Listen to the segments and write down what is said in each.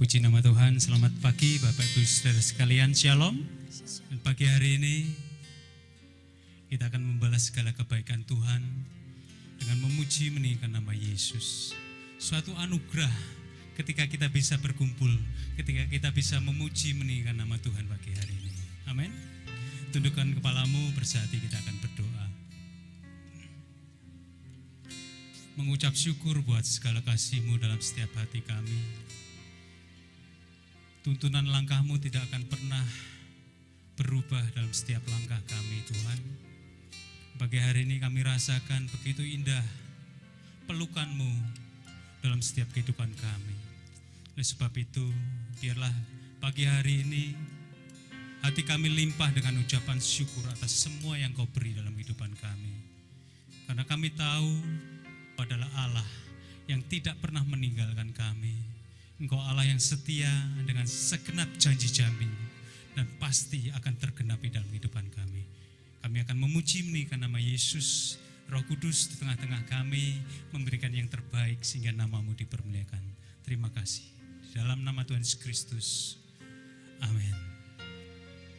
Puji nama Tuhan, selamat pagi Bapak Ibu Saudara sekalian, Shalom. Dan pagi hari ini kita akan membalas segala kebaikan Tuhan dengan memuji meninggikan nama Yesus. Suatu anugerah ketika kita bisa berkumpul, ketika kita bisa memuji meninggikan nama Tuhan pagi hari ini. Amin. Tundukkan kepalamu, bersehati, kita akan berdoa. Mengucap syukur buat segala kasih-Mu dalam setiap hati kami. Tuntunan langkah-Mu tidak akan pernah berubah dalam setiap langkah kami, Tuhan. Pagi hari ini kami rasakan begitu indah pelukan-Mu dalam setiap kehidupan kami. Oleh sebab itu, biarlah pagi hari ini hati kami limpah dengan ucapan syukur atas semua yang Kau beri dalam kehidupan kami. Karena kami tahu Kau adalah Allah yang tidak pernah meninggalkan kami. Engkau Allah yang setia dengan segenap janji-janji dan pasti akan tergenapi dalam kehidupan kami. Kami akan memuji meninggikan nama Yesus, Roh Kudus di tengah-tengah kami memberikan yang terbaik sehingga nama-Mu dipermuliakan. Terima kasih. Di dalam nama Tuhan Yesus Kristus. Amin.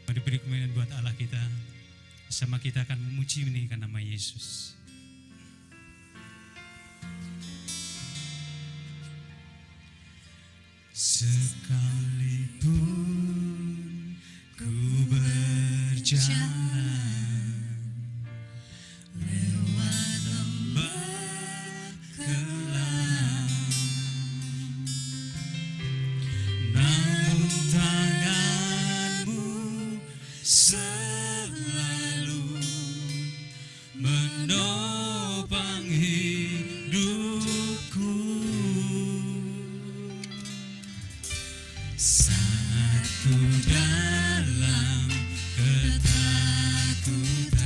Mari beri kemuliaan buat Allah kita. Bersama kita akan memuji meninggikan nama Yesus. Sekalipun ku berjalan lewat lembah gelap, namun tangan-Mu selalu menopang hidupku. Saat ku dalam ketakutan,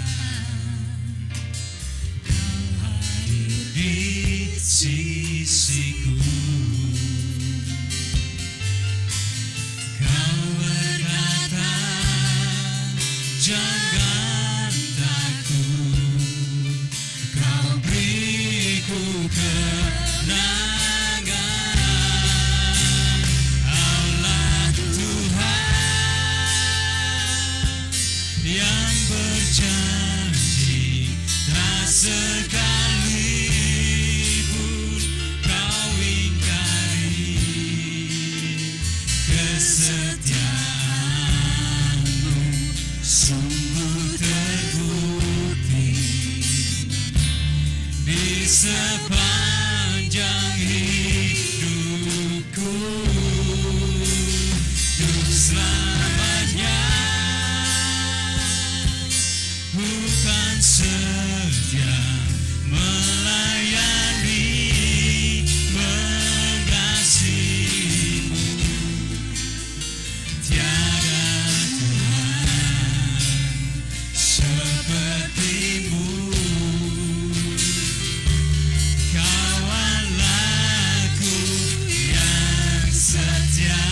Kau hadir di sisiku. Kau berkata, jangan takut, Kau beriku kemenangan. Yang berjanji tak sekalipun Kau ingkari kesetiaan-Mu sungguh terbukti di sepanjang hidupku. Untuk selamanya bukan setia melayani, mengasihi-Mu. Tiada Tuhan seperti-Mu. Kau Allahku yang setia.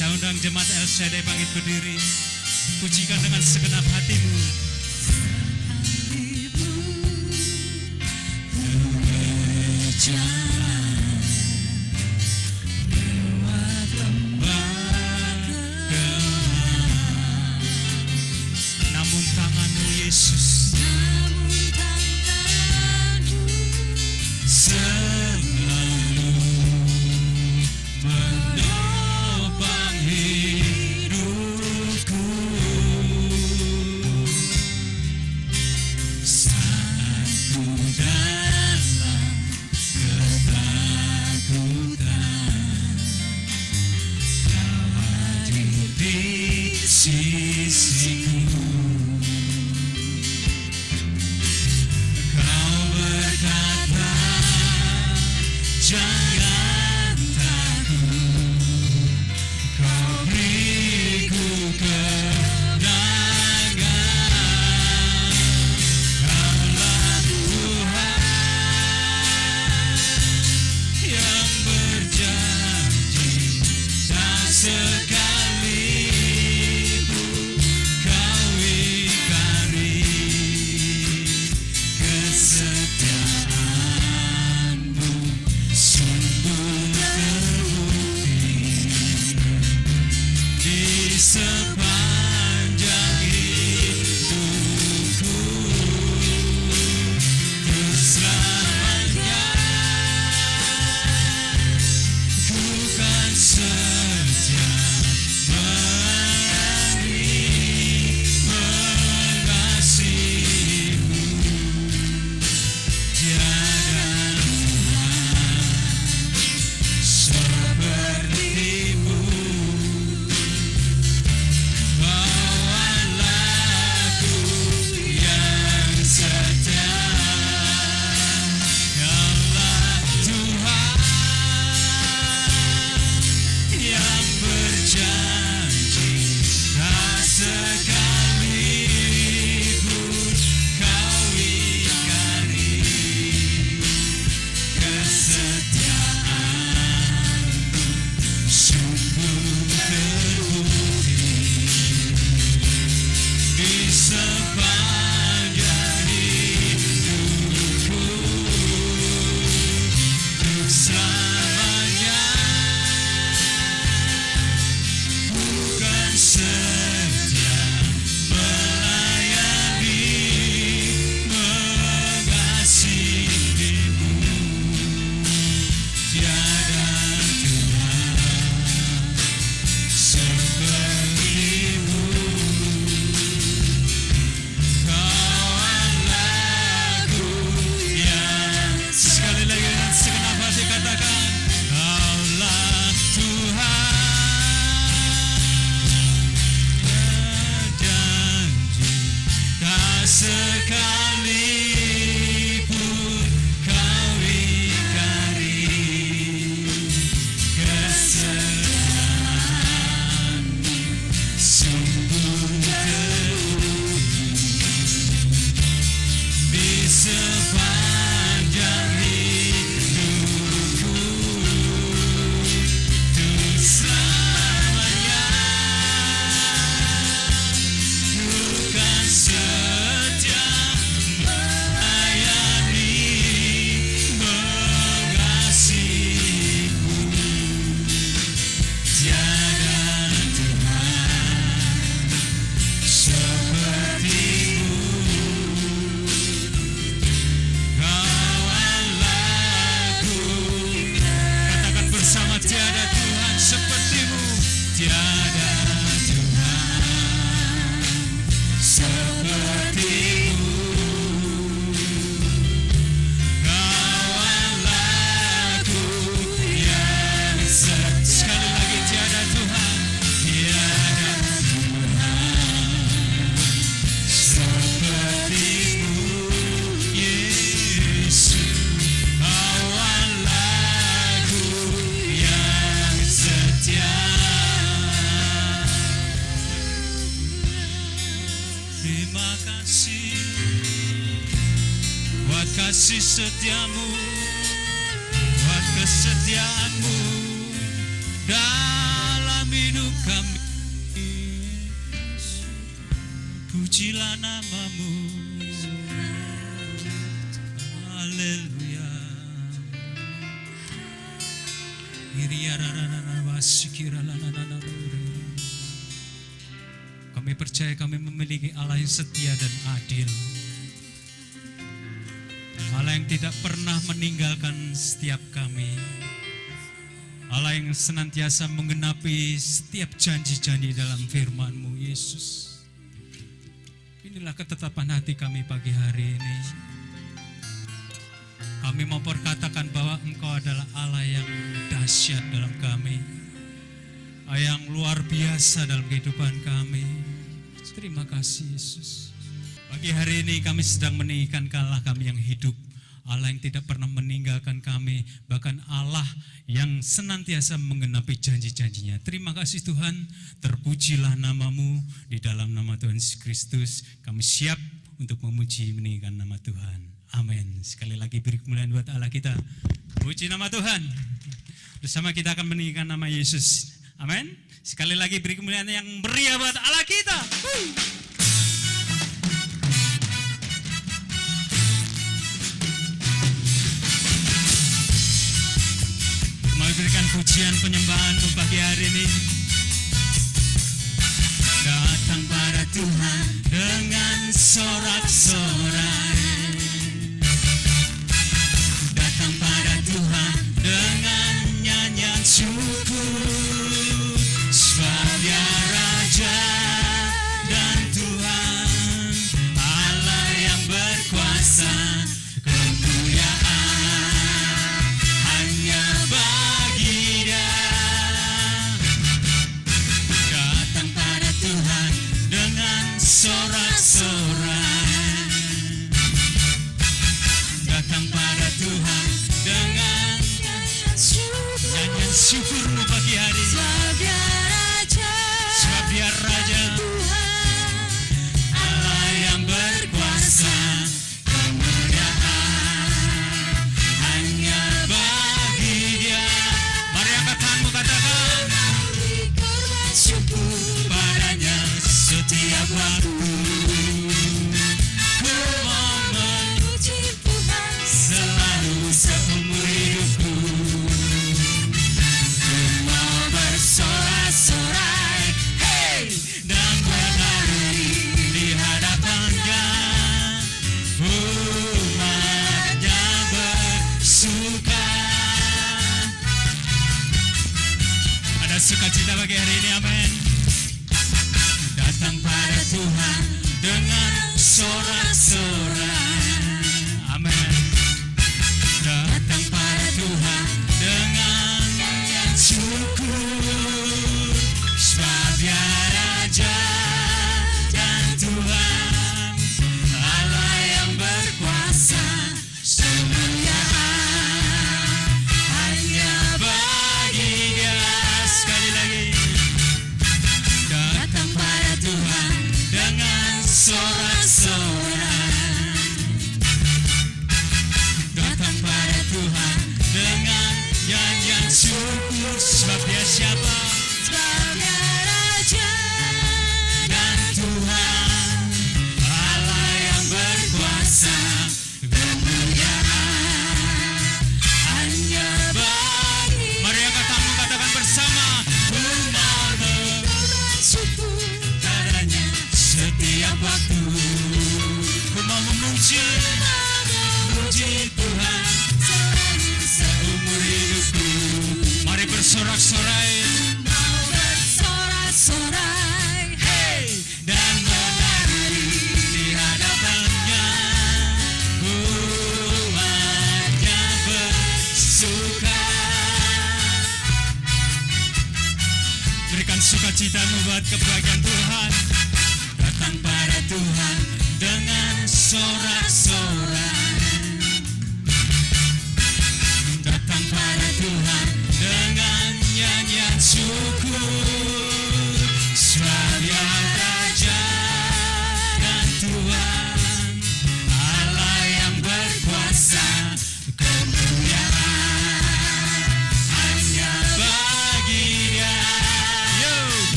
Saya undang jemaat El Shaddai bangkit berdiri. Pujikan dengan segenap hatimu. Berjalan lewat lembah gelap, namun tangan-Mu Yesus, selalu menopang hidupku. Saat ku dalam ketakutan, Kau hadir di sisiku. Kau berkata, kasih setiamu, buat kesetiaanmu dalam hidup kami. Pujilah namamu, haleluya. Kami percaya kami memiliki Allah yang setia dan adil, Allah yang tidak pernah meninggalkan setiap kami, Allah yang senantiasa menggenapi setiap janji-janji dalam firman-Mu, Yesus. Inilah ketetapan hati kami pagi hari ini. Kami mau perkatakan bahwa Engkau adalah Allah yang dahsyat dalam kami, Allah yang luar biasa dalam kehidupan kami. Terima kasih Yesus. Pagi hari ini kami sedang meninggikan Allah kami yang hidup, Allah yang tidak pernah meninggalkan kami, bahkan Allah yang senantiasa menggenapi janji-janjinya. Terima kasih Tuhan, terpujilah namamu. Di dalam nama Tuhan Yesus Kristus kami siap untuk memuji meninggikan nama Tuhan. Amin. Sekali lagi beri kemuliaan buat Allah kita. Puji nama Tuhan. Bersama kita akan meninggikan nama Yesus. Amin. Sekali lagi beri kemuliaan yang meriah buat Allah kita. Mau berikan pujian penyembahan pagi hari ini. Datang pada Tuhan dengan sorak-sorai, datang pada Tuhan dengan nyanyian syukur, sebab Dia Raja dan Tuhan, Allah yang berkuasa. Kemuliaan hanya bagi Dia. Datang pada Tuhan dengan sorak-sorai, datang pada Tuhan dengan nyanyian syukurmu pagi hari. Sebab Dia Raja, Allah yang berkuasa. Kemuliaan hanya bagi Dia. Mari angkat tanganmu, katakan, syukur padanya setiap waktu. Ku mau memuji Tuhan selalu seumur hidupku. Ku mau bersorak-sorai, hey, dan bernyanyi di hadapan-Nya. Umat-Nya bersuka. Ada sukacita pagi hari ini, amin. Datang pada Tuhan dengan sorak-sorai, amin. Datang pada Tuhan dengan nyanyian syukur, sebab Dia Raja dan Tuhan, Allah yang berkuasa. Kemuliaan hanya bagi Dia. Sekali lagi, datang pada Tuhan dengan sorak-sorai, datang pada Tuhan dengan nyanyian syukur, sebab Dia siapa? Sebab Dia Raja dan Tuhan, Allah yang berkuasa. Kemuliaan hanya bagi. Mari angkat tanganmu, katakan bersama. Ku mau bersyukur padanya setiap waktu. Ku mau memuji Tuhan selalu seumur hidupku. Mari bersorak-sorai, mau bersorak-sorai, hey, dan menari di hadapan-Nya. Umat-Nya bersuka. Berikan sukacitamu buat kebahagiaan Tuhan. Datang pada Tuhan dengan sorak-sorai, datang pada Tuhan dengan nyanyian syukur, sebab Dia Raja dan Tuhan, Allah yang berkuasa.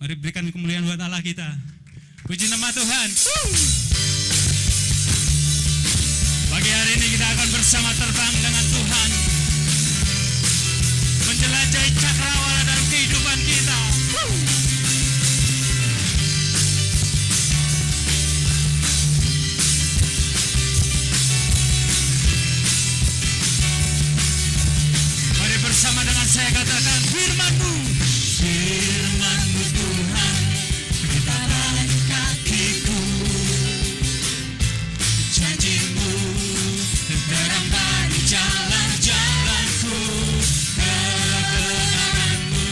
Mari berikan kemuliaan buat Allah kita. Puji nama Tuhan. Pagi hari ini kita akan bersama terbang dengan Tuhan, menjelajahi cakrawala dalam kehidupan kita. Mari bersama dengan saya katakan firman-Mu. Firman-Mu Tuhan, kita bagi kakiku. Janji-Mu terang bagi jalan-jalanku. Kebenaran-Mu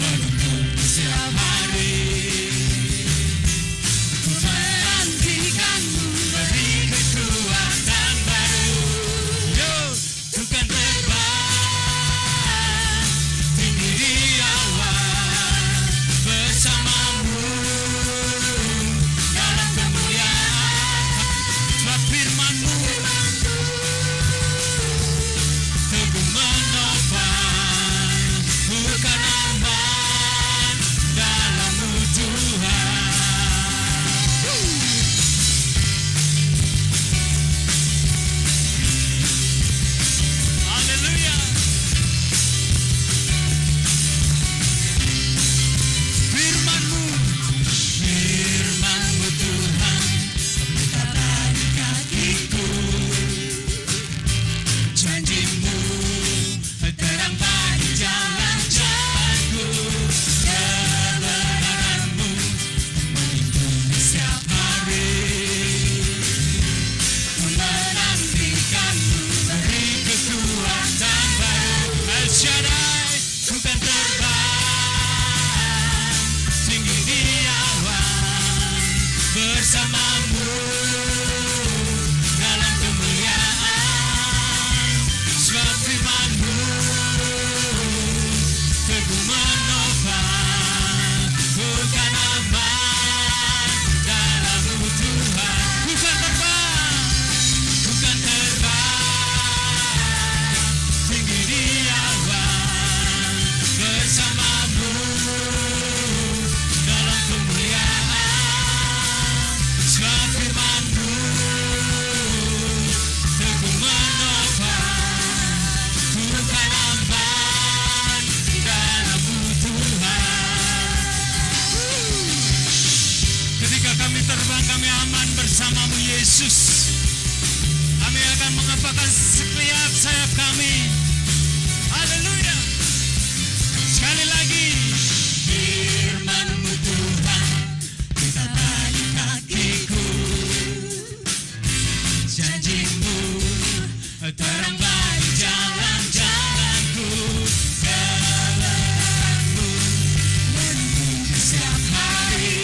menuntun setiap hari. Ku menantikan-Mu, beri kekuatan baru. Yo, ku kan terbang tinggi di awan bersama-Mu dalam kemuliaan. Sebab firman-Mu teguh menopang, bukan aman dalam-Mu Tuhan. Haleluya. Firman-Mu, firman-Mu Tuhan, kita bagi kakiku. Janji-Mu terang bagi jalan-jalanku. Kebenaran-Mu menuntun setiap hari. Ku menantikan-Mu, beri kekuatan baru. El Shaddai, ku kan terbang tinggi di awan bersama-Mu dalam kemuliaan. Sebab firman-Mu teguh menopang, bukan aman dalam-Mu Tuhan. Ku kan terbang tinggi di awan bersama-Mu dalam kemuliaan. Sebab firman-Mu teguh menopang, bukan aman dalam-Mu Tuhan. Ketika kami terbang, kami aman bersama-Mu Yesus. Kami akan mengepakkan setiap sayap kami. Haleluya. Sekali lagi. Firman-Mu Tuhan, kita bagi kakiku. Janji-Mu terang bagi jalan-jalanku. Kebenaran-Mu menuntun setiap hari.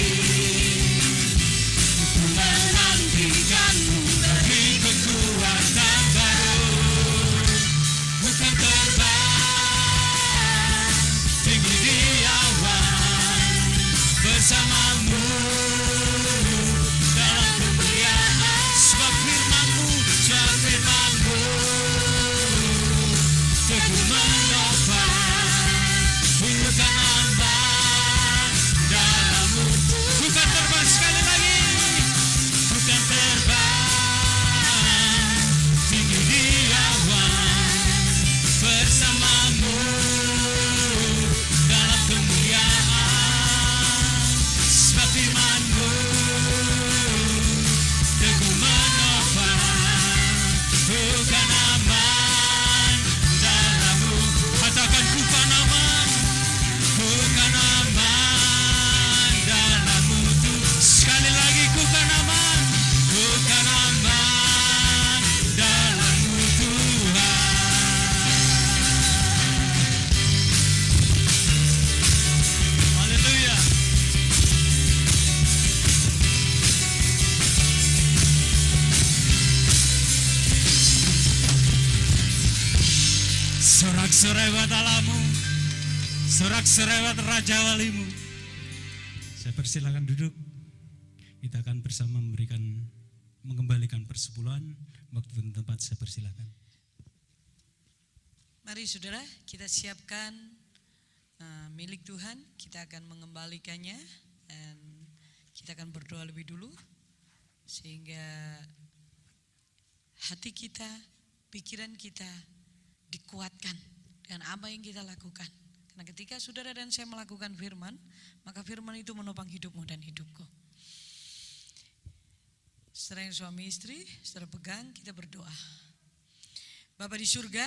Ku menantikan-Mu, beri kekuatan baru. Ku kan terbang tinggi di awan bersama-Mu dalam kemuliaan. Sebab firman-Mu teguh menopang, bukan aman dalam-Mu. Bukan terbang, sekali lagi. Bukan terbang tinggi di awan bersama-Mu dalam kemuliaan. Sebab firman-Mu teguh menopang, bukan aman dalam-Mu. Katakan bukan aman, bukan aman dalam-Mu Tuhan. Sekali lagi, bukan aman, bukan aman dalam-Mu Tuhan. Haleluya. Sorak-sorai buat Allah-Mu, sorak-sorai buat Raja Wali-Mu. Saya persilakan duduk. Kita akan bersama mengembalikan persepuluhan. Waktu dan tempat saya persilakan. Mari saudara, kita siapkan milik Tuhan. Kita akan mengembalikannya dan kita akan berdoa lebih dulu sehingga hati kita, pikiran kita dikuatkan dengan apa yang kita lakukan. Karena ketika saudara dan saya melakukan firman, maka firman itu menopang hidupmu dan hidupku. Saudara yang suami istri, saudara pegang, kita berdoa. Bapa di surga,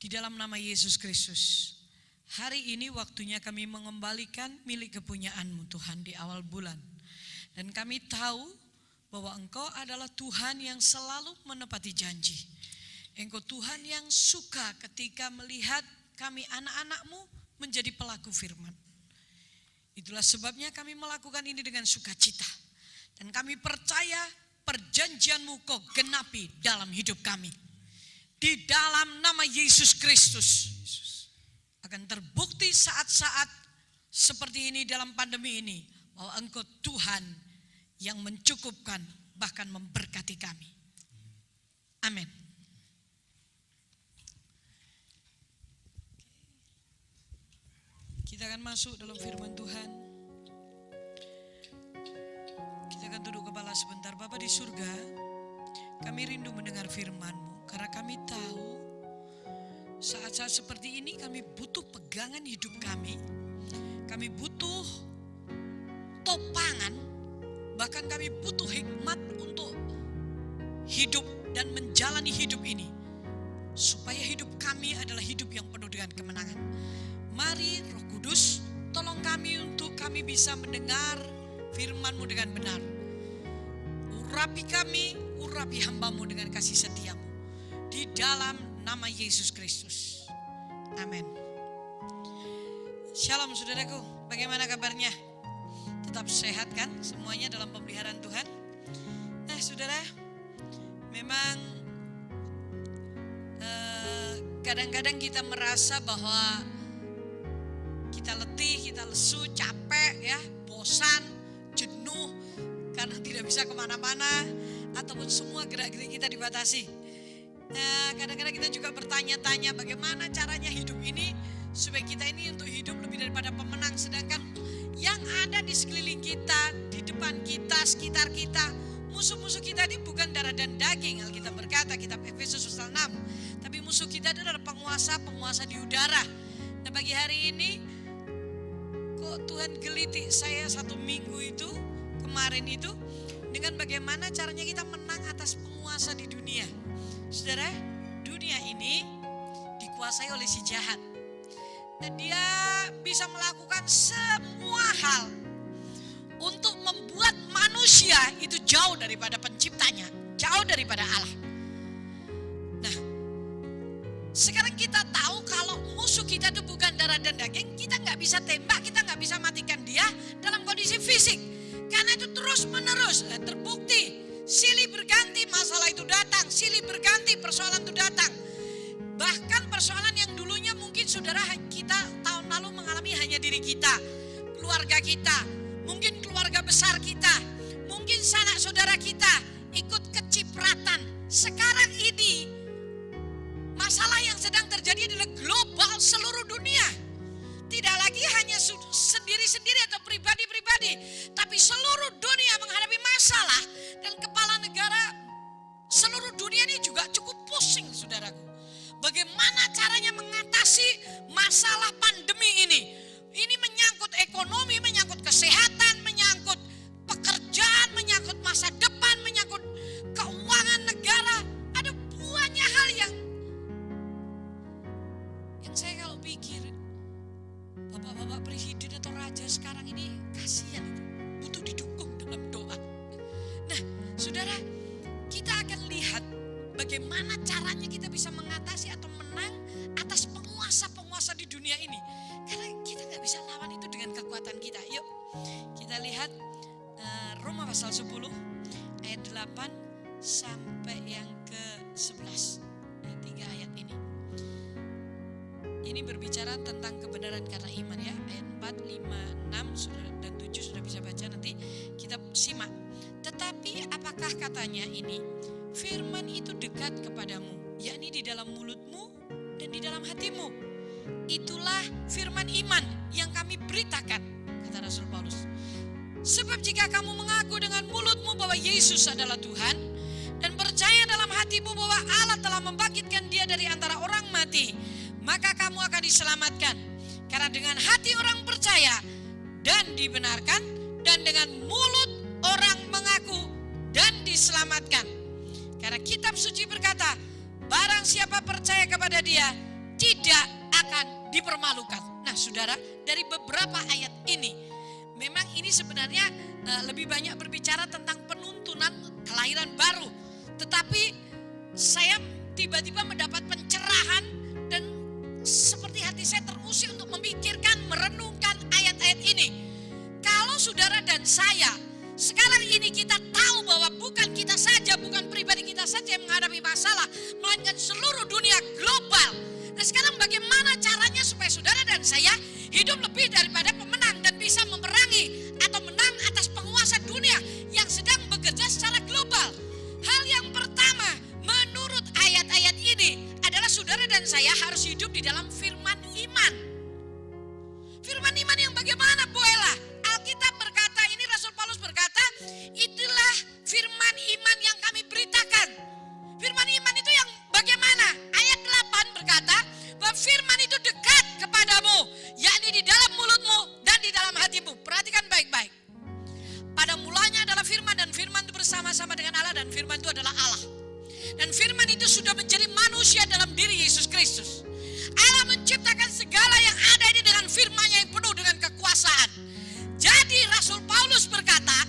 di dalam nama Yesus Kristus, hari ini waktunya kami mengembalikan milik kepunyaan-Mu Tuhan di awal bulan. Dan kami tahu bahwa Engkau adalah Tuhan yang selalu menepati janji. Engkau Tuhan yang suka ketika melihat kami anak-anak-Mu menjadi pelaku firman. Itulah sebabnya kami melakukan ini dengan sukacita. Dan kami percaya perjanjian-Mu Kau genapi dalam hidup kami. Di dalam nama Yesus Kristus. Akan terbukti saat-saat seperti ini dalam pandemi ini. Bahwa Engkau Tuhan yang mencukupkan bahkan memberkati kami. Amin. Kita akan masuk dalam firman Tuhan. Kita akan tunduk kepala sebentar. Bapa di surga, kami rindu mendengar firman-Mu. Karena kami tahu saat-saat seperti ini kami butuh pegangan hidup kami. Kami butuh topangan. Bahkan kami butuh hikmat untuk hidup dan menjalani hidup ini. Supaya hidup kami adalah hidup yang penuh dengan kemenangan. Mari Roh Kudus, tolong kami untuk kami bisa mendengar firman-Mu dengan benar. Urapi kami, urapi hamba-Mu dengan kasih setia-Mu. Di dalam nama Yesus Kristus. Amin. Shalom saudaraku, bagaimana kabarnya? Tetap sehat kan semuanya dalam pemeliharaan Tuhan? Nah saudara, memang kadang-kadang kita merasa bahwa kita letih, kita lesu, capek ya, bosan, jenuh karena tidak bisa kemana-mana ataupun semua gerak-gerik kita dibatasi. Nah, kadang-kadang kita juga bertanya-tanya bagaimana caranya hidup ini supaya kita ini untuk hidup lebih daripada pemenang. Sedangkan yang ada di sekeliling kita, di depan kita, sekitar kita, musuh-musuh kita ini bukan darah dan daging. Alkitab berkata, kitab Efesus pasal 6. Tapi musuh kita adalah penguasa-penguasa di udara. Nah bagi hari ini, kok Tuhan geliti saya 1 minggu itu, kemarin itu, dengan bagaimana caranya kita menang atas penguasa di dunia. Saudara, dunia ini dikuasai oleh si jahat. Dan dia bisa melakukan semua hal untuk membuat manusia itu jauh daripada penciptanya, jauh daripada Allah. Nah, sekarang kita tahu kalau musuh kita itu bukan darah dan daging, kita gak bisa tembak, kita gak bisa matikan dia dalam kondisi fisik. Karena itu terus menerus terbukti. Silih berganti masalah itu datang, silih berganti persoalan itu datang. Bahkan persoalan yang dulunya mungkin saudara kita tahun lalu mengalami hanya diri kita, keluarga kita, mungkin keluarga besar kita, mungkin sanak saudara kita ikut kecipratan. Sekarang ini masalah yang sedang terjadi adalah global seluruh dunia. Tidak lagi hanya sendiri-sendiri atau pribadi-pribadi, tapi seluruh dunia menghadapi masalah. Dan kepala negara seluruh dunia ini juga cukup pusing saudaraku. Bagaimana caranya mengatasi masalah pandemi ini? Ini menyangkut ekonomi, menyangkut kesehatan, menyangkut pekerjaan, menyangkut masa depan, menyangkut keuangan negara. Ada banyak hal yang saya kalau pikir, bapak-bapak presiden atau raja sekarang ini kasihan itu, butuh didukung dalam doa. Nah, saudara, kita akan lihat bagaimana caranya kita bisa mengatasi atau menang atas penguasa-penguasa di dunia ini. Karena kita gak bisa lawan itu dengan kekuatan kita. Yuk, kita lihat Roma pasal 10 ayat 8 sampai yang ke-11. 3 ayat ini. Ini berbicara tentang kebenaran karena iman ya. Ayat 4, 5, 6 dan 7 sudah bisa baca, nanti kita simak. Tetapi apakah katanya ini? Firman itu dekat kepadamu, yakni di dalam mulutmu dan di dalam hatimu. itulah firman iman yang kami beritakan, kata Rasul Paulus. Sebab jika kamu mengaku dengan mulutmu bahwa Yesus adalah Tuhan dan percaya dalam hatimu bahwa Allah telah membangkitkan Dia dari antara orang mati, maka kamu akan diselamatkan. Karena dengan hati orang percaya dan dibenarkan, dan dengan mulut orang mengaku dan diselamatkan. Karena kitab suci berkata, barang siapa percaya kepada Dia tidak akan dipermalukan. Nah saudara, dari beberapa ayat ini, memang ini sebenarnya lebih banyak berbicara tentang penuntunan kelahiran baru. Tetapi saya tiba-tiba mendapat pencerahan dan seperti hati saya terusik untuk memikirkan, merenungkan ayat-ayat ini. Kalau saudara dan saya sekarang ini kita tahu bahwa bukan kita saja, bukan pribadi kita saja yang menghadapi masalah, melainkan seluruh dunia global. Nah sekarang bagaimana caranya supaya saudara dan saya hidup lebih daripada pemenang dan bisa memerangi atau menang atas penguasa dunia yang sedang bekerja secara global? Hal yang pertama menurut ayat-ayat ini adalah saudara dan saya harus hidup di dalam firman iman. Firman iman yang bagaimana Bu Ella? Alkitab berkata, ini Rasul Paulus berkata, itulah firman iman yang kami beritakan. Firman iman itu yang bagaimana? Ayat 8 berkata bahwa firman itu dekat kepadamu, yakni di dalam mulutmu dan di dalam hatimu. Perhatikan baik-baik. Pada mulanya adalah firman, dan firman itu bersama-sama dengan Allah, dan firman itu adalah Allah. Dan firman itu sudah menjadi manusia dalam diri Yesus Kristus. Allah menciptakan segala yang ada ini dengan firman-Nya yang penuh dengan kekuasaan. Jadi Rasul Paulus berkata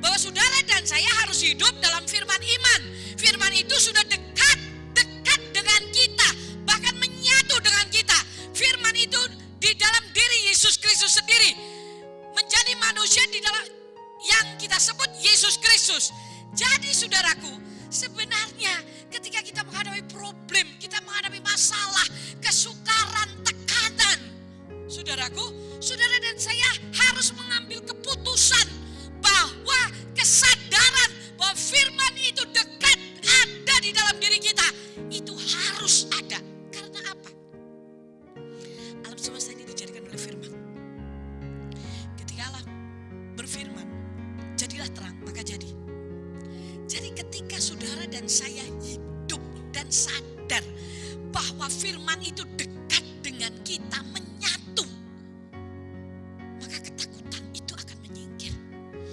bahwa saudara dan saya harus hidup dalam firman iman. Firman itu sudah dekat dengan kita, bahkan menyatu dengan kita. Firman itu di dalam diri Yesus Kristus sendiri menjadi manusia di dalam yang kita sebut Yesus Kristus. Jadi saudaraku, sebenarnya ketika kita menghadapi problem, kita menghadapi masalah, kesukaran, tekanan, saudaraku, saudara dan saya harus mengambil keputusan bahwa kesadaran bahwa firman itu dekat ada di dalam diri kita, itu harus ada. Karena apa? Alam semesta ini dijadikan oleh firman. Ketika Allah berfirman, jadilah terang, maka jadi. Jadi ketika saudara dan saya hidup dan sadar bahwa firman itu dekat dengan kita, menyatu, maka ketakutan itu akan menyingkir.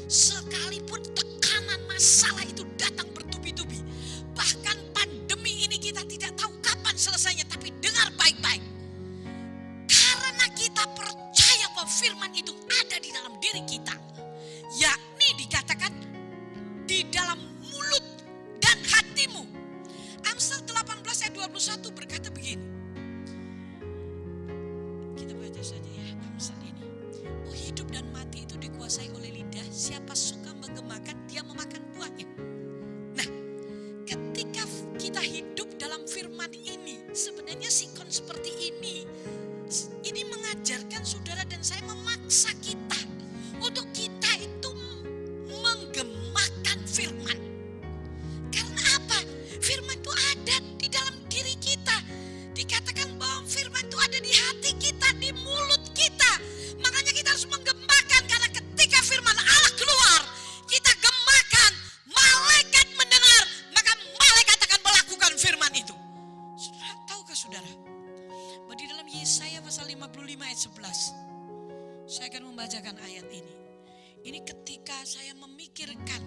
Sekalipun tekanan masalah itu datang bertubi-tubi, bahkan pandemi ini kita tidak tahu kapan selesainya, tapi dengar baik-baik. Karena kita percaya bahwa firman itu ada di dalam diri kita, yakni dikatakan di dalam mulut dan hatimu. Amsal 18 ayat 21 berkata begini. Kita baca saja ya Amsal ini. Oh, hidup dan mati itu dikuasai oleh lidah. Siapa suka menggemakan, dia memakan buahnya. Nah, ketika kita hidup dalam firman ini, sebenarnya sikon seperti ini mengajarkan saudara dan saya, memaksa kita untuk kita itu menggemakan firman. Karena apa? Firman itu ada di dalam diri kita. Dikatakan bahwa firman itu ada di hati kita, di mulut kita. Makanya kita harus menggemakan, karena ketika firman Allah keluar, kita gemakan, malaikat mendengar, maka malaikat akan melakukan firman itu. Saudara, tahukah saudara? Bahwa di dalam Yesaya pasal 55 ayat 11. Saya akan membacakan ayat ini. Ini ketika saya memikirkan,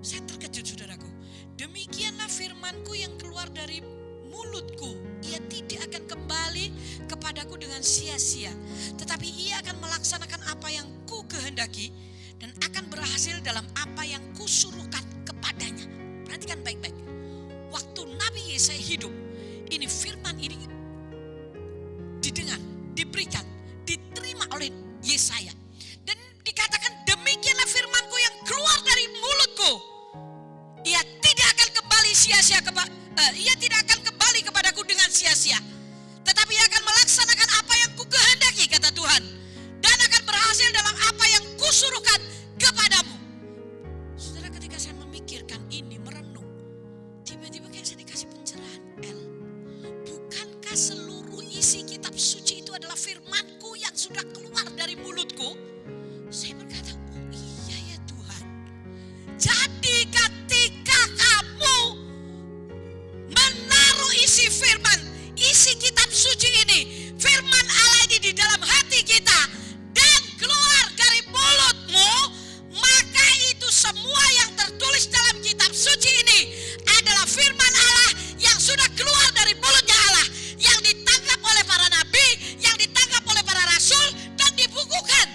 saya terkejut saudaraku. Demikianlah firmanku yang keluar dari mulutku. Ia tidak akan kembali kepadaku dengan sia-sia. Tetapi ia akan melaksanakan apa yang ku kehendaki dan akan berhasil dalam apa yang kusuruhkan kepadanya. Perhatikan baik-baik. Waktu Nabi Yesaya hidup, ini firman ini didengar, diberikan, diterima oleh Yesaya. Dan dikatakan demikianlah firmanku yang keluar dari mulutku. Ia tidak akan kembali sia-sia ia tidak akan kembali kepadaku dengan sia-sia. Tetapi ia akan melaksanakan apa yang kukehendaki, kata Tuhan. Dan akan berhasil dalam apa yang kusuruhkan kepadamu. Saudara, ketika saya memikirkan ini, merenung, tiba-tiba kayak saya dikasih pencerahan. Bukankah seluruh isi kitab suci itu firman, isi kitab suci ini, firman Allah ini di dalam hati kita dan keluar dari mulutmu, maka itu semua yang tertulis dalam kitab suci ini adalah firman Allah yang sudah keluar dari mulutnya Allah, yang ditangkap oleh para nabi, yang ditangkap oleh para rasul dan dibukukan.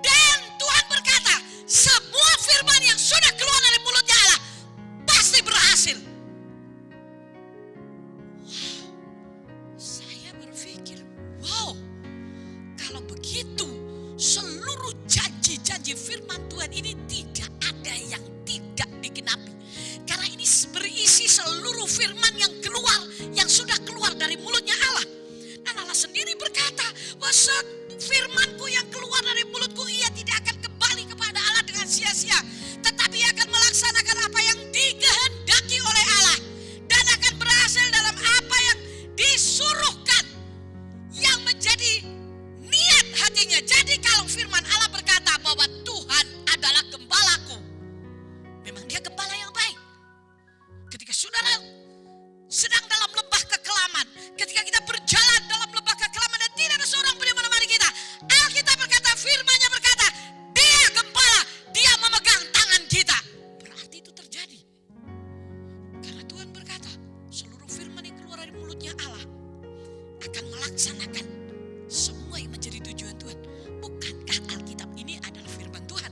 Dan Tuhan berkata, semua firman yang sudah keluar dari mulutnya Allah pasti berhasil. Saya berpikir, wow, kalau begitu seluruh janji-janji firman Tuhan ini tidak ada yang tidak digenapi. Karena ini berisi seluruh firman yang keluar, yang sudah keluar dari mulutnya Allah. Dan Allah sendiri berkata bahwa firmanku yang keluar dari mulutku, ia tidak akan kembali kepada Allah dengan sia-sia, tetapi akan melaksanakan apa yang dikehendaki oleh Allah dan akan berhasil dalam apa yang disuruhkan, yang menjadi niat hatinya. Jadi kalau firman Allah berkata bahwa Tuhan adalah gembalaku, memang dia gembala yang baik. Ketika saudara sedang dalam lembah kekelaman, ketika kita berjalan dalam lembah kekelaman dan tidak ada seorang pun yang menemani kita, Alkitab berkata, firman-Nya berkata, dia gembala, dia memegang tangan kita. Berarti itu terjadi. Karena Tuhan berkata, seluruh firman yang keluar dari mulutnya Allah akan melaksanakan semua yang menjadi tujuan Tuhan. Bukankah Alkitab ini adalah firman Tuhan?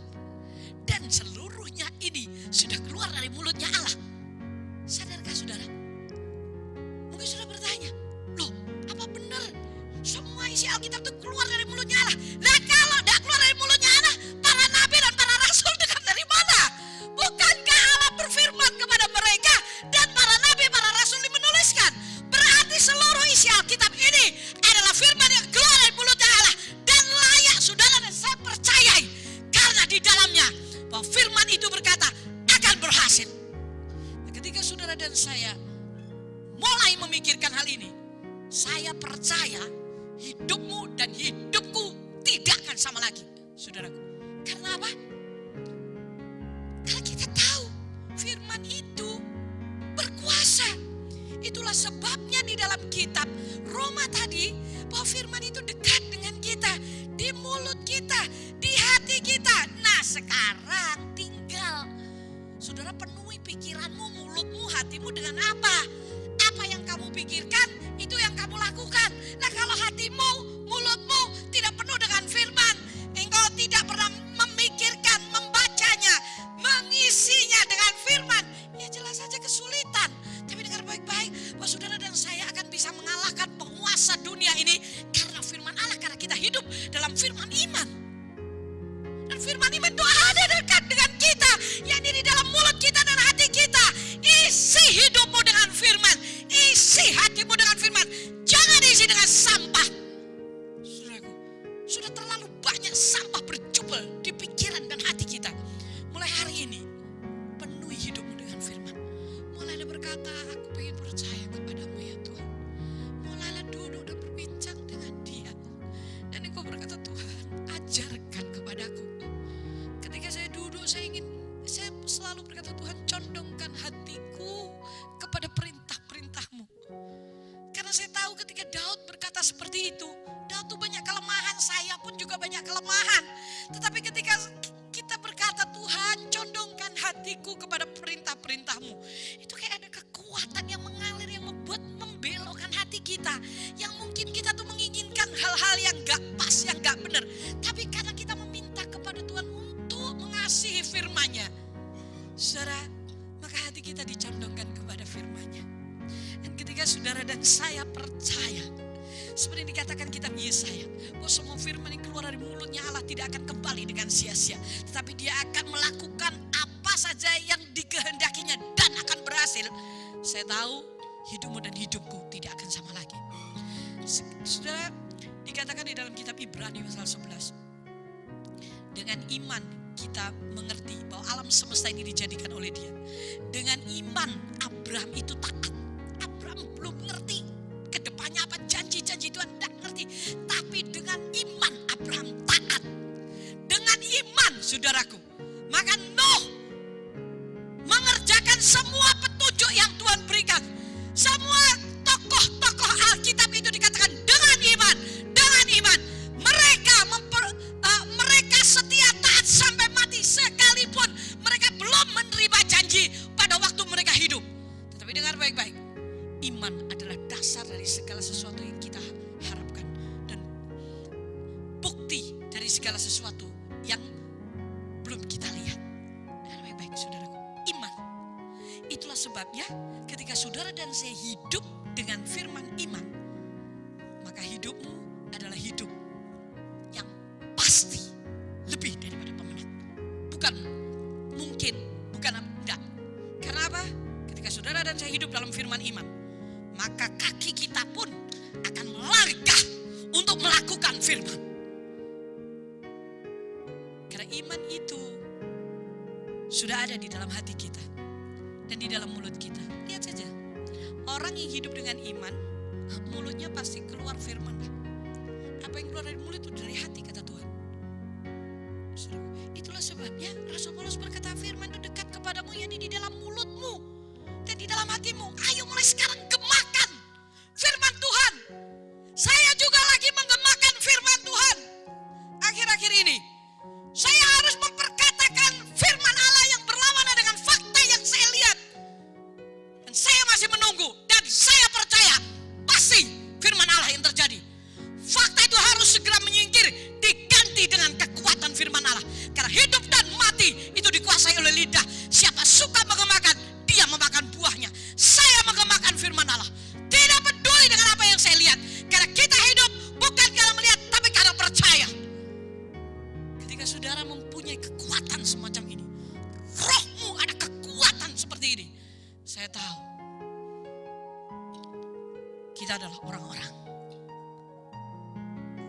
Dan seluruhnya ini sudah keluar dari mulutnya Allah. Sadarkah saudara? Mungkin sudah bertanya, loh apa benar semua isi Alkitab itu keluar dari mulutnya Allah? Nah kalau tidak keluar dari mulutnya Allah, para nabi dan para rasul dengar dari mana? Bukankah Allah berfirman kepada mereka dan para nabi, para rasul menuliskan? Berarti seluruh isi Alkitab ini adalah firman yang keluar dari mulutnya Allah dan layak saudara dan saya percayai, karena di dalamnya bahwa firman itu berkata akan berhasil. Nah, ketika saudara dan saya mulai memikirkan hal ini, saya percaya hidupmu dan hidupku tidak akan sama lagi, saudaraku. Karena apa? Karena kita tahu firman itu berkuasa. Itulah sebabnya di dalam kitab Roma tadi, bahwa firman itu dekat dengan kita, di mulut kita, di hati kita. Nah sekarang tinggal saudara penuhi pikiranmu, mulutmu, hatimu dengan apa? Apa yang kamu pikirkan, itu yang kamu lakukan. Nah kalau hatimu, mulutmu tidak penuh dengan firman, engkau tidak pernah memikirkan, membacanya, mengisinya dengan firman, ya jelas saja kesulitan. Tapi dengar baik-baik, bahwa saudara dan saya akan bisa mengalahkan penguasa dunia ini karena firman Allah, karena kita hidup dalam firman iman. Dan firman iman itu ada dekat dengan kita, yakni di dalam mulut kita dan hati kita. Isi hidupmu dengan firman, isi hatimu dengan firman. Jangan isi dengan sampah. Saudaraku, sudah terlalu banyak sampah berjubel di pikiran dan hati kita. Mulai hari ini, penuhi hidupmu dengan firman. Mulailah berkata, aku ingin percaya kepadamu ya Tuhan. Mulailah duduk dan berbincang dengan Dia. Dan engkau berkata, Tuhan ajarkan kepadaku. Ketika saya duduk, saya selalu berkata, Tuhan condongkan hatiku kepada perintah-perintah-Mu. Karena saya tahu ketika Daud berkata seperti itu, Daud tuh banyak kelemahan, saya pun juga banyak kelemahan. Tetapi ketika kita berkata, Tuhan condongkan hatiku kepada perintah-perintah-Mu, itu kayak ada kekuatan yang mengalir, yang membuat membelokkan hati kita. Yang mungkin kita tuh menginginkan hal-hal yang gak pas, yang gak benar. Tapi karena kita meminta kepada Tuhan untuk mengasihi firman-Nya, saudara, maka hati kita dicondongkan kepada firman-Nya. Dan ketika saudara dan saya percaya, seperti yang dikatakan kitab Yesaya, bahwa semua firman yang keluar dari mulutnya Allah tidak akan kembali dengan sia-sia, tetapi Dia akan melakukan apa saja yang dikehendakinya dan akan berhasil. Saya tahu hidupmu dan hidupku tidak akan sama lagi. Saudara, dikatakan di dalam kitab Ibrani pasal 11, dengan iman kita mengerti bahwa alam semesta ini dijadikan oleh Dia. Dengan iman Abraham itu taat. Abraham belum ngerti ke depannya apa, janji-janji Tuhan tidak ngerti. Tapi dengan iman Abraham taat. Dengan iman saudaraku, maka Nuh mengerjakan semua petunjuk yang Tuhan berikan. Semua tokoh segala sesuatu yang belum kita lihat. Dan baik-baik saudaraku, iman. Itulah sebabnya ketika saudara dan saya hidup dengan firman iman, maka hidupmu adalah hidup yang pasti lebih daripada pemenang. Bukan mungkin, bukan enggak. Karena apa? Ketika saudara dan saya hidup dalam firman iman, maka kaki kita pun akan melangkah untuk melakukan firman. Karena iman itu sudah ada di dalam hati kita dan di dalam mulut kita. Lihat saja, orang yang hidup dengan iman, mulutnya pasti keluar firman. Apa yang keluar dari mulut itu dari hati, kata Tuhan. Itulah sebabnya Rasul Paulus berkata, firman itu dekat kepadamu, yakni di dalam mulutmu dan di dalam hatimu. Ayo mulai sekarang gemakan firman Tuhan. Saya juga lagi menggemakan firman Tuhan. Akhir-akhir ini saya harus memperkatakan firman Allah yang berlawanan dengan fakta yang saya lihat. Dan saya masih menunggu dan saya percaya pasti firman Allah yang terjadi. Fakta itu harus segera menyingkir, diganti dengan kekuatan firman Allah. Karena hidup dan mati itu dikuasai oleh lidah. Siapa suka mengemakan, dia memakan buahnya. Saya mengemakan firman Allah. Tidak peduli dengan apa yang saya lihat. Karena kita hidup bukan karena melihat, tapi karena percaya. Ketika saudara mempunyai kekuatan semacam ini, rohmu ada kekuatan seperti ini, saya tahu kita adalah orang-orang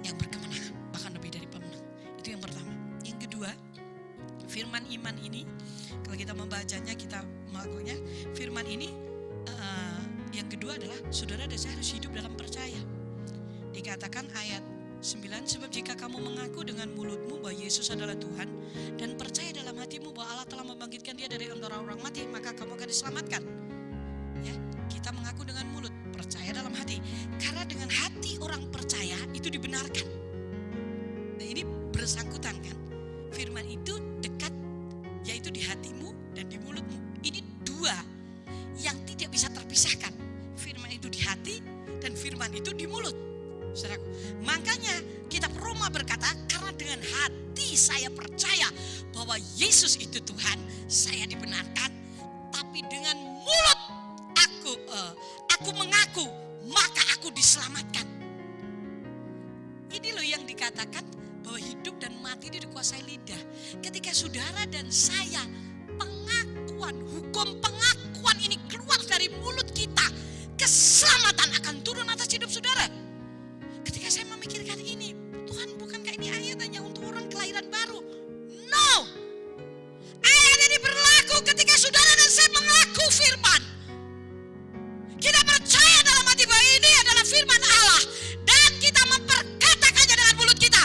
yang berkemenangan, bahkan lebih dari pemenang. Itu yang pertama. Yang kedua, firman iman ini, kalau kita membacanya, kita mengakuinya, firman ini yang kedua adalah saudara dan saya harus hidup dalam percaya. Dikatakan ayat 9, sebab jika kamu mengaku dengan mulutmu bahwa Yesus adalah Tuhan dan percaya dalam hatimu bahwa Allah telah membangkitkan dia dari antara orang mati, maka kamu akan diselamatkan. Ya, kita mengaku dengan mulut, percaya dalam hati. Karena dengan hati orang percaya itu dibenarkan. Nah, ini bersangkutan kan? Firman itu dekat, yaitu di hatimu dan di mulutmu. Ini dua yang tidak bisa terpisahkan. Firman itu di hati dan firman itu di mulut. Saudaraku, makanya kitab Roma berkata, karena dengan hati saya percaya bahwa Yesus itu Tuhan, saya dibenarkan. Tapi dengan mulut aku mengaku, maka aku diselamatkan. Ini loh yang dikatakan bahwa hidup dan mati itu dikuasai lidah. Ketika saudara dan saya pengakuan, hukum pengakuan ini keluar dari mulut kita, keselamatan akan turun atas hidup saudara. Ketika saya memikirkan ini, Tuhan, bukankah ini ayat hanya untuk orang kelahiran baru? No. Ayat ini berlaku ketika saudara dan saya mengaku firman. Kita percaya dalam hati bahwa ini adalah firman Allah dan kita memperkatakannya dengan mulut kita.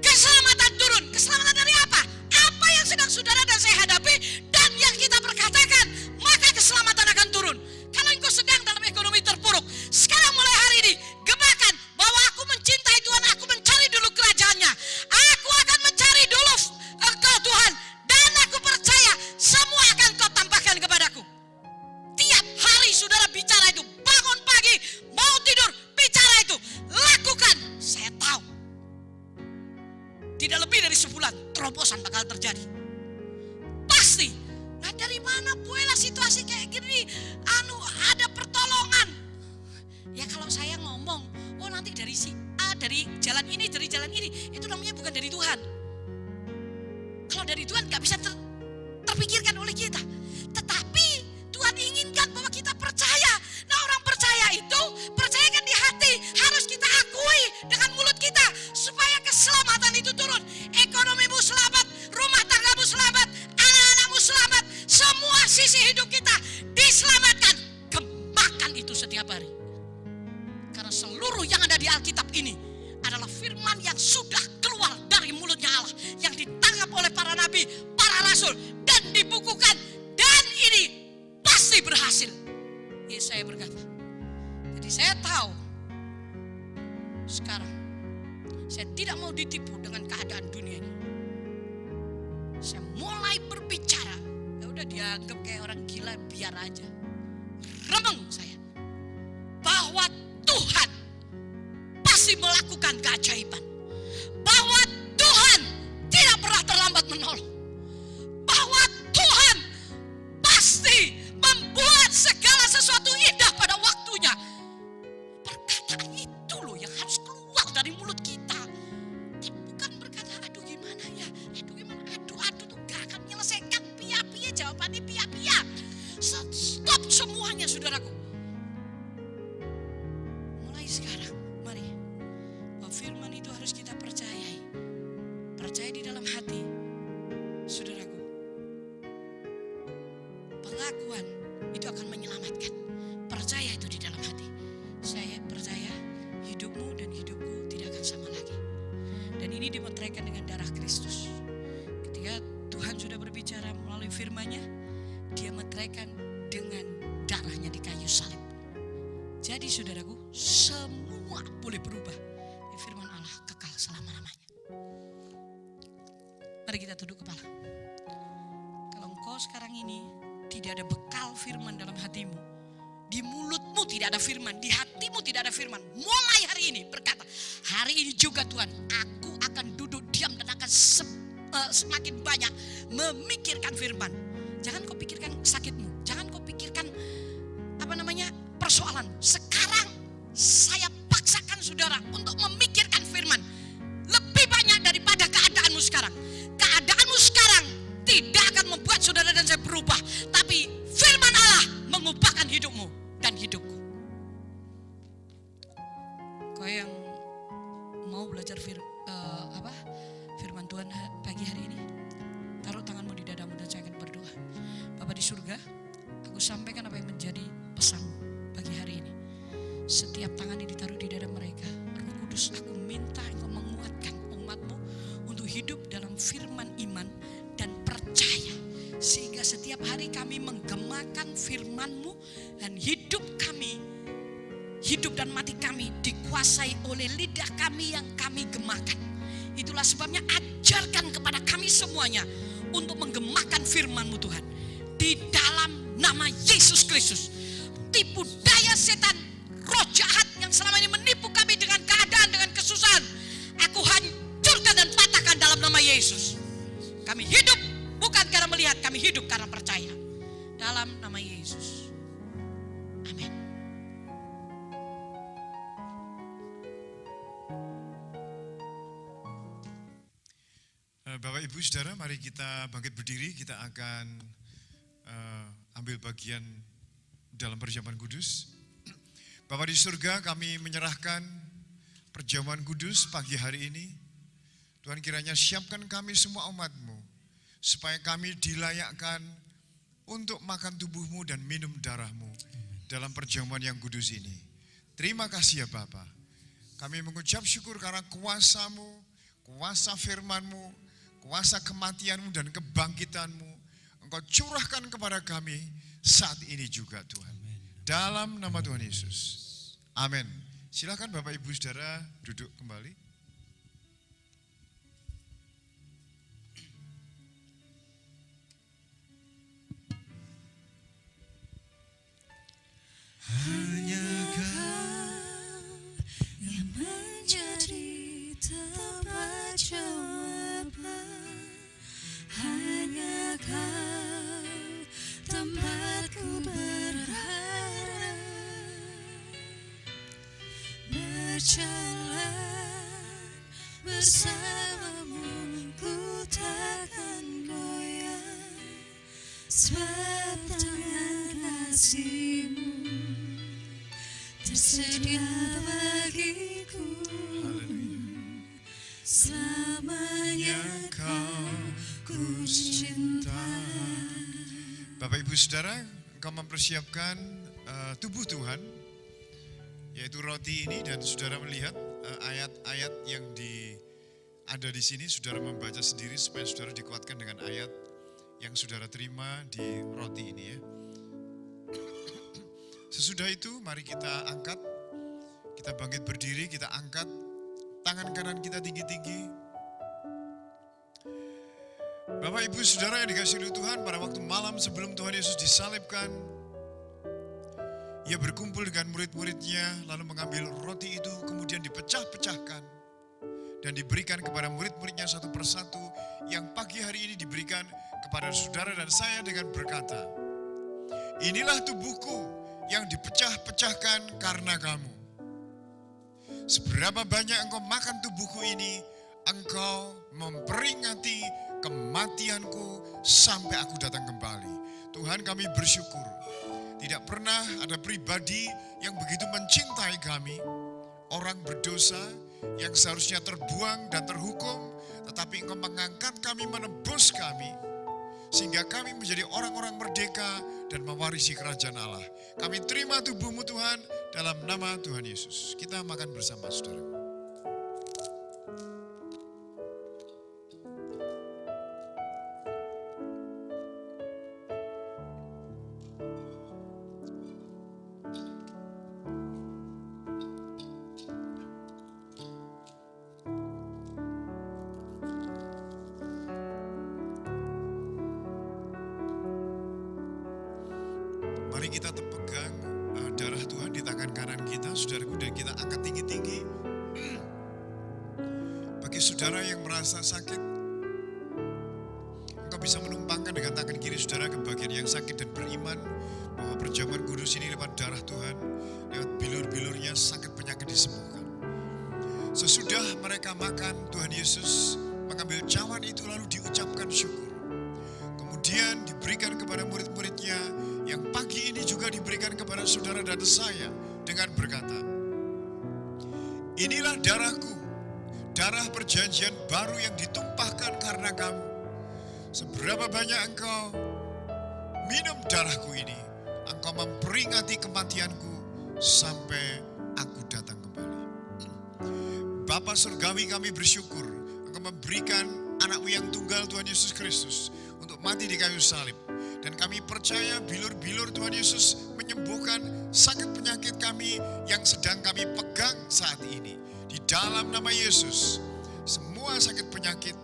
Keselamatan turun. Keselamatan dari apa? Apa yang sedang saudara dan saya hadapi dan yang kita perkatakan, maka keselamatan akan turun. Kalau engkau sedang dalam ekonomi terpuruk, sekarang mulai hari ini gemakan bahwa aku mencintai Tuhan, aku mencari dulu kerajaannya. Aku akan mencari dulu Engkau Tuhan, dan aku percaya semua akan Kau tambahkan kepadaku. Tiap hari saudara bicara itu, bangun pagi, mau tidur, bicara itu, lakukan. Saya tahu tidak lebih dari sebulan terobosan bakal terjadi. Pasti. Nah, dari mana pula situasi kayak gini? Ada pertolongan. Ya kalau saya ngomong, oh nanti dari si A, dari jalan ini, itu namanya bukan dari Tuhan. Kalau dari Tuhan gak bisa terpikirkan oleh kita. Tetapi Tuhan inginkan bahwa kita percaya. Nah, orang percaya itu, percayakan di hati, harus kita akui dengan mulut kita supaya keselamatan itu turun. Ekonomimu selamat, rumah tanggamu selamat, anak-anakmu selamat, semua sisi hidup kita diselamatkan. Gemakan itu setiap hari. Karena seluruh yang ada di Alkitab ini adalah firman yang sudah keluar dari mulutnya Allah, yang ditangkap oleh para nabi, para rasul, dan dibukukan, dan ini pasti berhasil. Yesaya berkata. Jadi saya tahu sekarang saya tidak mau ditipu dengan keadaan dunia ini. Saya mulai berbicara, ya udah dianggap kayak orang gila, biar aja. Remeng saya bahwa Tuhan pasti melakukan keajaiban, bahwa Tuhan menolong. Bahwa Tuhan pasti membuat segala sesuatu indah pada waktunya. Perkataan itu loh yang harus keluar dari mulut kita. Bukan berkata, aduh gimana ya, aduh tuh gak akan menyelesaikan, pia-pia jawabannya pia-pia. Stop semuanya saudaraku. Mulai sekarang, mari. Bahwa firman itu harus kita percayai. Percaya di dalam hati, saudaraku. Pengakuan itu akan menyelamatkan. Percaya itu di dalam hati. Saya percaya hidupmu dan hidupku tidak akan sama lagi. Dan ini dimeteraikan dengan darah Kristus. Ketika Tuhan sudah berbicara melalui firman-Nya, Dia meteraikan dengan darahnya di kayu salib. Jadi saudaraku, semua boleh berubah. Firman Allah kekal selama-lamanya. Mari kita tunduk kepala. Kalau engkau sekarang ini tidak ada bekal firman dalam hatimu, di mulutmu tidak ada firman, di hatimu tidak ada firman, mulai hari ini berkata, hari ini juga Tuhan, aku akan duduk diam dan akan semakin banyak memikirkan firman. Jangan kau pikirkan sakitmu, jangan kau pikirkan persoalan. Sekarang saya paksakan saudara untuk memikirkan firman lebih banyak daripada keadaanmu sekarang. Keadaanmu sekarang tidak akan membuat saudara dan saya berubah, tapi firman Allah mengubahkan hidupmu dan hidupku. Kau yang mau belajar firman Tuhan pagi hari ini, taruh tanganmu di dadamu dan saya akan berdoa. Bapa di surga, aku sampaikan apa yang menjadi pesan pagi hari ini. Setiap tangan yang ditaruh di dada mereka, Roh Kudus, aku minta Engkau menguatkan umat-Mu untuk hidup dalam firman iman dan percaya, sehingga setiap hari kami menggemakan firman-Mu dan hidup kami, hidup dan mati kami dikuasai oleh lidah kami yang kami gemakan. Itulah sebabnya ajarkan kepada kami semuanya untuk menggemakan firman-Mu Tuhan. Di dalam nama Yesus Kristus, tipu daya setan, roh jahat yang selama ini menipu kami dengan keadaan, dengan kesusahan, aku hancurkan dan patahkan dalam nama Yesus. Kami hidup bukan karena melihat, kami hidup karena percaya. Dalam nama Yesus. Amin. Bapak Ibu Saudara, mari kita bangkit berdiri. Kita akan ambil bagian dalam perjamuan kudus. Bapa di surga, kami menyerahkan perjamuan kudus pagi hari ini. Tuhan, kiranya siapkan kami semua umat-Mu, supaya kami dilayakkan untuk makan tubuh-Mu dan minum darah-Mu dalam perjamuan yang kudus ini. Terima kasih ya Bapa. Kami mengucap syukur karena kuasa-Mu, kuasa firman-Mu, kuasa kematian-Mu dan kebangkitan-Mu, Engkau curahkan kepada kami saat ini juga Tuhan. Dalam nama Tuhan Yesus. Amin. Silakan Bapak Ibu Saudara duduk kembali. Hanya Kau yang menjadi tempat jawaban. Hanya Kau tempatku berharap. Berjalan bersamamu ku takkan goyah, sebab tangan kasih-Mu tersedia bagiku. Selamanya Kau ku cinta. Bapak Ibu Saudara, engkau mempersiapkan tubuh Tuhan, yaitu roti ini, dan saudara melihat ayat-ayat yang ada di sini. Saudara membaca sendiri supaya saudara dikuatkan dengan ayat yang saudara terima di roti ini ya. Sesudah itu mari kita angkat, kita bangkit berdiri, kita angkat tangan kanan kita tinggi-tinggi. Bapak Ibu Saudara yang dikasihi oleh Tuhan, pada waktu malam sebelum Tuhan Yesus disalibkan, Ia berkumpul dengan murid-muridnya, lalu mengambil roti itu, kemudian dipecah-pecahkan dan diberikan kepada murid-muridnya satu persatu. yang pagi hari ini diberikan kepada saudara dan saya dengan berkata, inilah tubuhku yang dipecah-pecahkan karena kamu. Seberapa banyak engkau makan tubuhku ini, engkau memperingati kematianku sampai aku datang kembali. Tuhan, kami bersyukur. Tidak pernah ada pribadi yang begitu mencintai kami, orang berdosa yang seharusnya terbuang dan terhukum, tetapi engkau mengangkat kami, menebus kami, sehingga kami menjadi orang-orang merdeka dan mewarisi kerajaan Allah. Kami terima tubuh-Mu Tuhan, dalam nama Tuhan Yesus. Kita makan bersama, saudara. Mari kita pegang darah Tuhan di tangan kanan kita, saudaraku, dan kita angkat tinggi-tinggi. Bagi saudara yang merasa sakit, engkau bisa menumpangkan dengan tangan kiri saudara ke bagian yang sakit dan beriman bahwa perjamuan kudus ini lewat darah Tuhan, lewat bilur-bilurnya sakit penyakit disembuhkan. Sesudah mereka makan, Tuhan Yesus mengambil cawan itu lalu diucapkan syukur. Kemudian diberikan kepada murid-muridnya, yang pagi ini juga diberikan kepada saudara dan saya dengan berkata, inilah darahku, darah perjanjian baru yang ditumpahkan karena kamu. Seberapa banyak engkau minum darahku ini, engkau memperingati kematianku sampai aku datang kembali. Bapa surgawi, kami bersyukur engkau memberikan anakmu yang tunggal, Tuhan Yesus Kristus, untuk mati di kayu salib. Dan kami percaya bilur-bilur Tuhan Yesus menyembuhkan sakit penyakit kami yang sedang kami pegang saat ini. Di dalam nama Yesus, semua sakit penyakit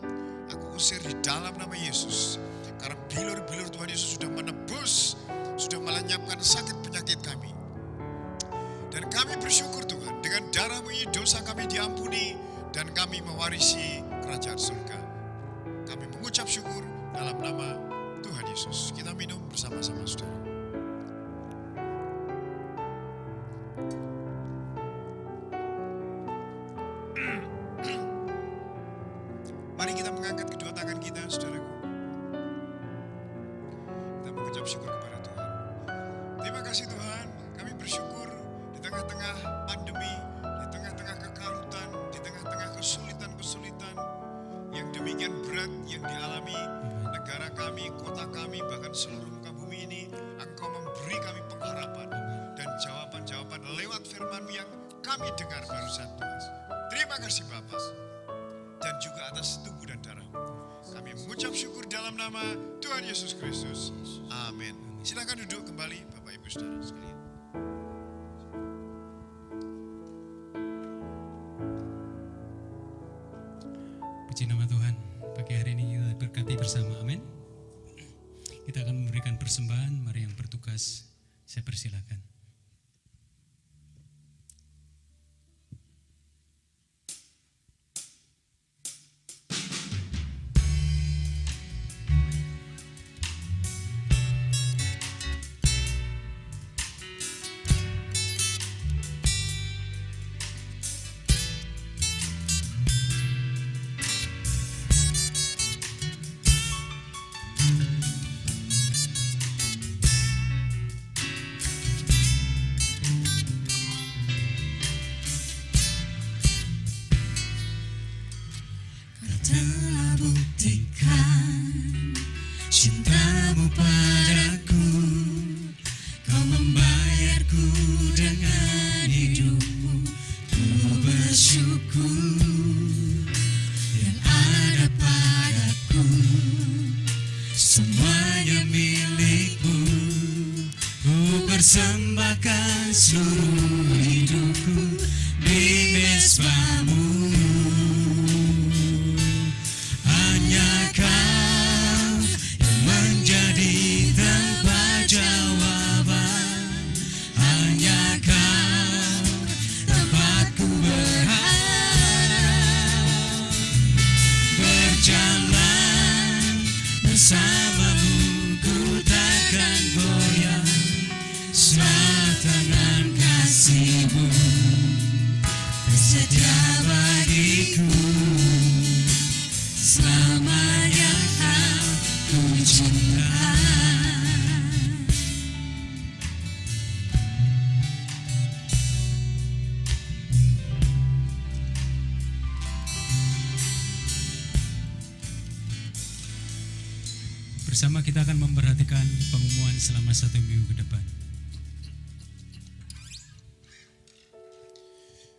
aku usir di dalam nama Yesus. Karena bilur-bilur Tuhan Yesus sudah menebus, sudah melenyapkan sakit penyakit kami. Dan kami bersyukur Tuhan, dengan darah-Mu ini dosa kami diampuni dan kami mewarisi kerajaan surga. Kami mengucap syukur dalam nama Tuhan Yesus. Kita minum bersama-sama, saudara. Mari kita mengangkat kedua tangan kita, saudaraku. Kita mengucap syukur kepada Tuhan. Terima kasih Tuhan, kami bersyukur di tengah-tengah pandemi, di tengah-tengah kekalutan, di tengah-tengah kesulitan-kesulitan yang demikian berat yang dialami negara kami, kota kami, bahkan seluruh muka bumi ini. Engkau memberi kami pengharapan dan jawaban-jawaban lewat firman-Mu yang kami dengar barusan, Tuhan. Terima kasih Bapa, dan juga atas tubuh dan darah-Mu. Kami mengucap syukur dalam nama Tuhan Yesus Kristus. Amin. Silakan duduk kembali Bapak Ibu Saudara sekalian. Puji nama Tuhan, pagi hari ini kita berkati bersama, amin. Kita akan memberikan persembahan, mari yang bertugas, saya persilakan. Telah buktikan cinta-Mu padaku, Kau membayarku dengan hidup-Mu. Ku bersyukur yang ada padaku, semuanya milik-Mu. Ku persembahkan seluruh hidupku di mezbah-Mu. Jalan bersama kita akan memperhatikan pengumuman selama 1 minggu ke depan.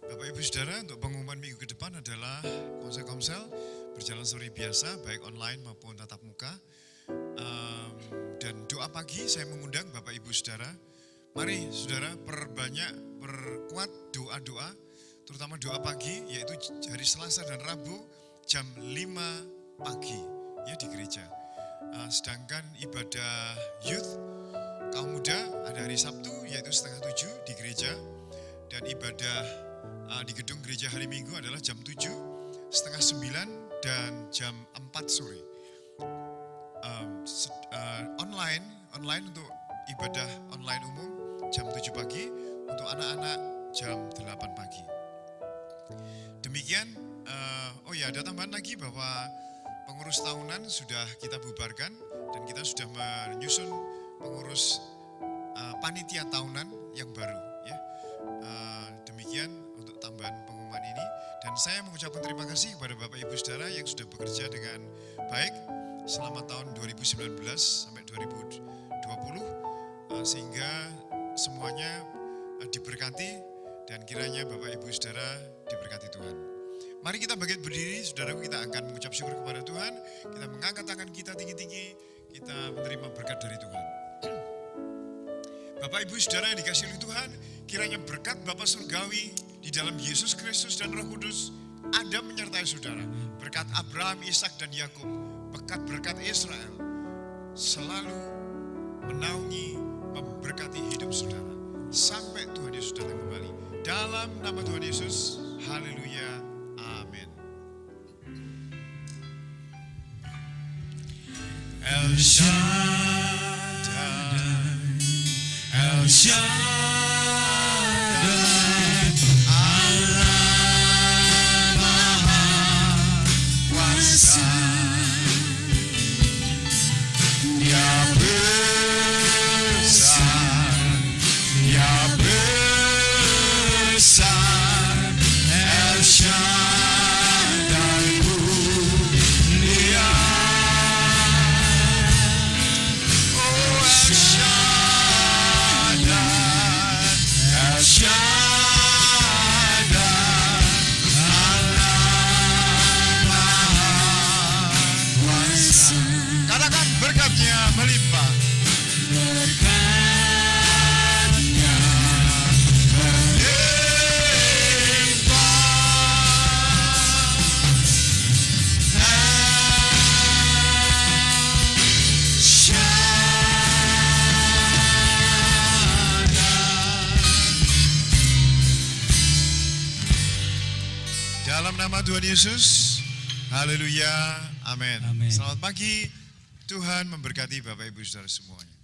Bapak Ibu Saudara, untuk pengumuman minggu ke depan adalah komsel-komsel berjalan seperti biasa, baik online maupun tatap muka. Dan doa pagi saya mengundang Bapak Ibu Saudara, mari saudara perkuat doa-doa, terutama doa pagi, yaitu hari Selasa dan Rabu jam 5 pagi ya di gereja. Sedangkan ibadah youth kaum muda ada hari Sabtu yaitu 6:30 di gereja, dan ibadah di gedung gereja hari Minggu adalah jam 7, 8:30 dan jam 4 sore. Online untuk ibadah online umum jam 7 pagi, untuk anak-anak jam 8 pagi. Demikian, ada tambahan lagi bahwa pengurus tahunan sudah kita bubarkan dan kita sudah menyusun pengurus panitia tahunan yang baru ya. Demikian untuk tambahan pengumuman ini, dan saya mengucapkan terima kasih kepada Bapak Ibu Saudara yang sudah bekerja dengan baik selama tahun 2019 sampai 2020 sehingga semuanya diberkati, dan kiranya Bapak Ibu Saudara diberkati Tuhan. Mari kita bangkit berdiri, saudaraku, kita akan mengucap syukur kepada Tuhan. Kita mengangkat tangan kita tinggi-tinggi, kita menerima berkat dari Tuhan. Bapak Ibu Saudara yang dikasihi oleh Tuhan, kiranya berkat Bapa Surgawi di dalam Yesus Kristus dan Roh Kudus ada menyertai saudara. Berkat Abraham, Ishak dan Yakub, berkat Israel selalu menaungi, memberkati hidup saudara sampai Tuhan Yesus datang kembali. Dalam nama Tuhan Yesus, haleluya, amin. El Shaddai, El Shaddai, Allah Maha Kuasa, Dia besar, Dia besar, El Shaddai mulia, oh El Shaddai, El Shaddai, Allah Maha Kuasa. Katakan berkatnya melimpah. Berkatnya Dalam nama Tuhan Yesus, haleluya, amin. Amin. Selamat pagi, Tuhan memberkati Bapak Ibu Saudara semuanya.